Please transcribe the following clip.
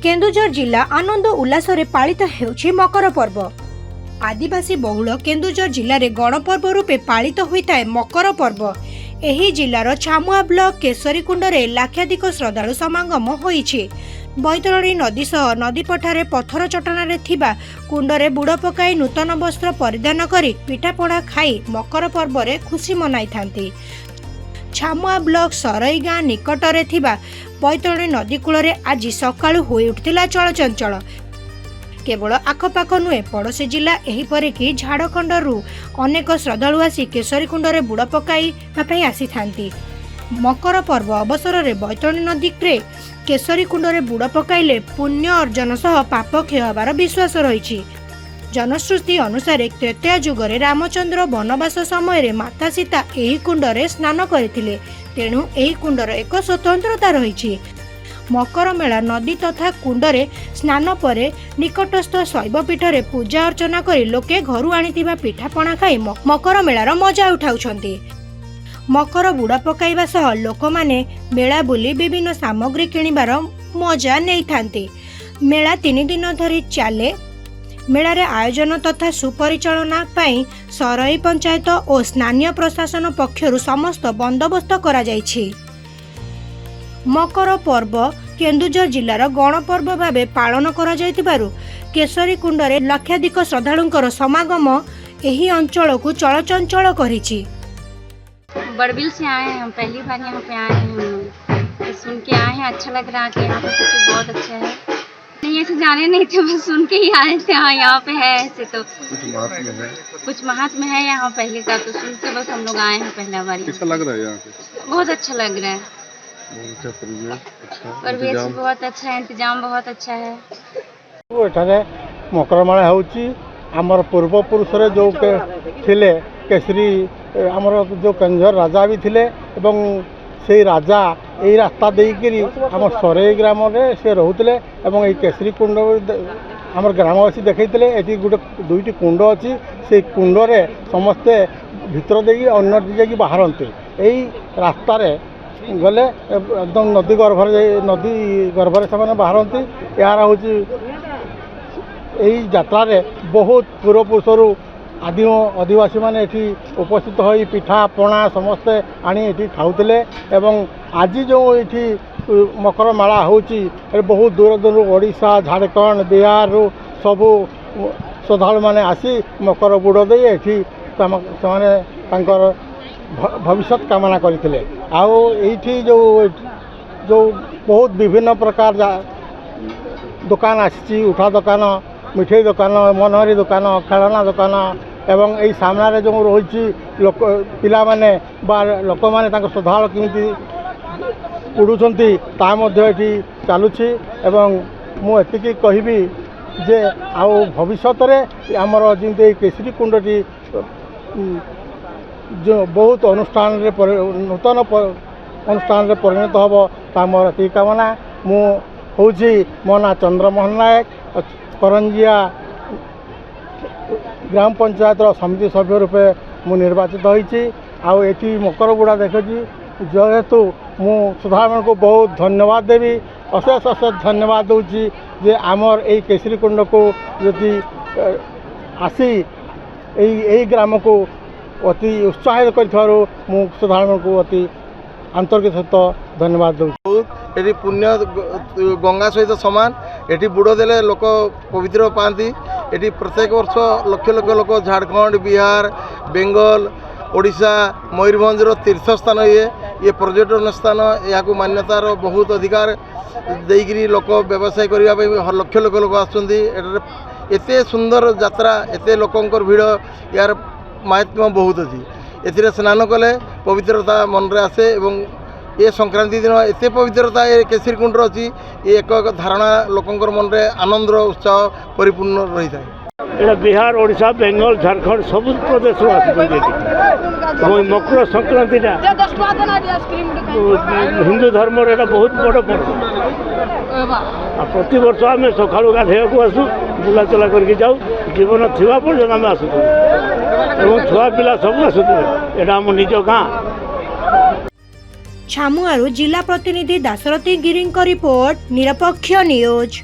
केन्दुझर जिला आनंद उल्लासरे पालित हेउछि मकर पर्व। आदिवासी बहुल केन्दुझर जिले में गणपर्व रूपे पालित होता है मकर पर्व। एही जिलार छामुआ ब्लॉक केशरी कुंडरे लाक्षाधिक श्रद्धालु समागम होइछि। बैतरणी नदी सह नदी पठारे पत्थर चट्टान थिबा कुंडरे बुड़ पकाई नूतन वस्त्र परिधान करी पिठापଣା खाई मकर पर्व रे खुशी मनाई थांती। छामुआ ब्लॉक सरई गाँ निकटरे थिबा बैतरणी नदी कूल आज सकाळु होई उठिला चलचंचल। केवल आखपाख नुहे पड़ोशी जिला एहीपरिकी झाड़खंडरू अनेक श्रद्धालु आसी केशरी कुंडरे बुड़ पकाई आसी थांती। मकर पर्व अवसर में बैतरणी नदी रे केशरी कुंडरे बुड़ पकाइले पुण्य अर्जन सह पाप क्षय होबार विश्वास रही। जनश्रुति अनुसार त्रेतया जुगरे रामचंद्र वनवास समय माता सीता एही कुंडरे स्नान करथिले, तेणु एही कुंडर एक स्वतंत्रता रही। मकर मेला नदी तथा कुंडरे स्नान परे निकटस्थ शैवपीठरे पूजा अर्चना करी लोके घरु आनिथिबा पिठापଣା खाई मकर मेलार मजा उठाउछन्ति। मकर बुड़ा पकाइबा सह लोक माने मेला बुली विभिन्न सामग्री किणिबार मजा नहीं थांती। मेला 3 दिन धरी चले। मेलार आयोजन तथा सुपरिचालना पाई सरई पंचायत और स्थानीय प्रशासन पक्षरु समस्त बंदोबस्त करा जाइछि। मकर पर्व केन्दुझर जिलार गणपर्व भावे पालन करा जाइतिबारु केशरी कुंडरे लक्षाधिक श्रद्धालुंकर समागम एही अंचल को चलचंचल करिछि। बड़बिल से आए हैं, हम पहली बार यहाँ पे आए हैं, सुन के आए हैं। अच्छा लग रहा है कि यहाँ पे सब बहुत अच्छा है। नहीं ऐसे जाने नहीं थे, बस सुन के ही आए थे। हाँ यहाँ पे है ऐसे तो कुछ महात्म्य है यहाँ पहले का, तो सुन के बस हम लोग आए हैं पहला बार। कैसा लग रहा है यहाँ पे? बहुत अच्छा लग रहा है। परिवेश बहुत अच्छा है, इंतजाम बहुत अच्छा है। मकर मेला होउची आमर पूर्व पुरुष जो थिले केशरी आमर जो केन्दुझर राजा भी थिले एवं से राजा यही रास्ता देकरी आम सरई ग्राम से रोते एवं ये केशरी कुंड आम ग्रामवासी देखते ये गोटे 2टी कुंड अच्छी से कुंडरे समस्ते भितर दे अन्न बाहरती यही रास्ता गले एकदम नदी गर्भर से बाहरती। यार हूँ यही यात्रा बहुत पूर्वपुरुषर आदिवासी माने एठी उपस्थित होई पिठा पଣା समस्ते आनी एठी खाउतले एवं आज जो एठी मकर मेला होची बहुत दूर दूर ओडिशा झारखंड बिहार सबू श्रद्धालु माने आसी मकर बुड़ दे एठी से भविष्य कामना करथिले। आउ एठी जो बहुत विभिन्न प्रकार दुकान आसी उठा दुकान मिठाई दुकान मनोहरी दुकान खेलना दुकान एवं यही सामने जो रही लोक पिला माने बा लोक माने श्रद्धालु केमती उड़ुंट ताठी चलुची एवं मुझे कहबी जे आउ भविष्य आमर जमी केशरी कुंडटी जो बहुत अनुष्ठान नूतन अनुष्ठान परिणत हम मोर ये कामना। मु हूँ मो ना चंद्रमोहन नायक करंजिया ग्राम पंचायत समिति सभ्य रूपे मु निर्वाचित होती। आठी मकर बुड़ा देखी जेहेतु मु श्रद्धालु को बहुत धन्यवाद देवी, अशेष अशेष धन्यवाद दूची जे आमर यही केशरी कुंड को यदि आसी यही ग्राम को अति उत्साहित कर श्रद्धालु को अति आंतरिक सहित धन्यवाद दूँ। ये पुण्य गंगा सहित सामान ये बुड़ देले लोक पवित्र पाती। ये प्रत्येक वर्ष लक्ष लक्ष लोक झारखंड बिहार बेंगल ओडिशा मयूरभंज तीर्थ स्थान ये पर्यटन स्थान या मान्यतार बहुत अधिकार देकरी लोक व्यवसाय करने लक्ष लक्ष लोक आते सुंदर यात्रा एते लोकंर भीड़ यार महात्म्य बहुत अच्छी। ए स्नान कले पवित्रता मन रे आसे एवं ये संक्रांति दिन एत पवित्रता ये केशरी कुंड अच्छी ये एक धारणा लोकंर मन रे आनंद उत्साह परिपूर्ण रही है। बिहार ओडिशा बेंगल झारखंड सब प्रदेश मकर संक्रांति हिंदू धर्म बहुत बड़ पर्व। प्रति वर्ष आम सका गाधेक आसू बुलाचला करके जाऊ जीवन थिबा पर्यटन आम आसू छुआ पिला सब आसुए एटा आम निज गाँ। छामुआरू जिला प्रतिनिधि दाशरथी गिरी रिपोर्ट निरपेक्ष न्यूज।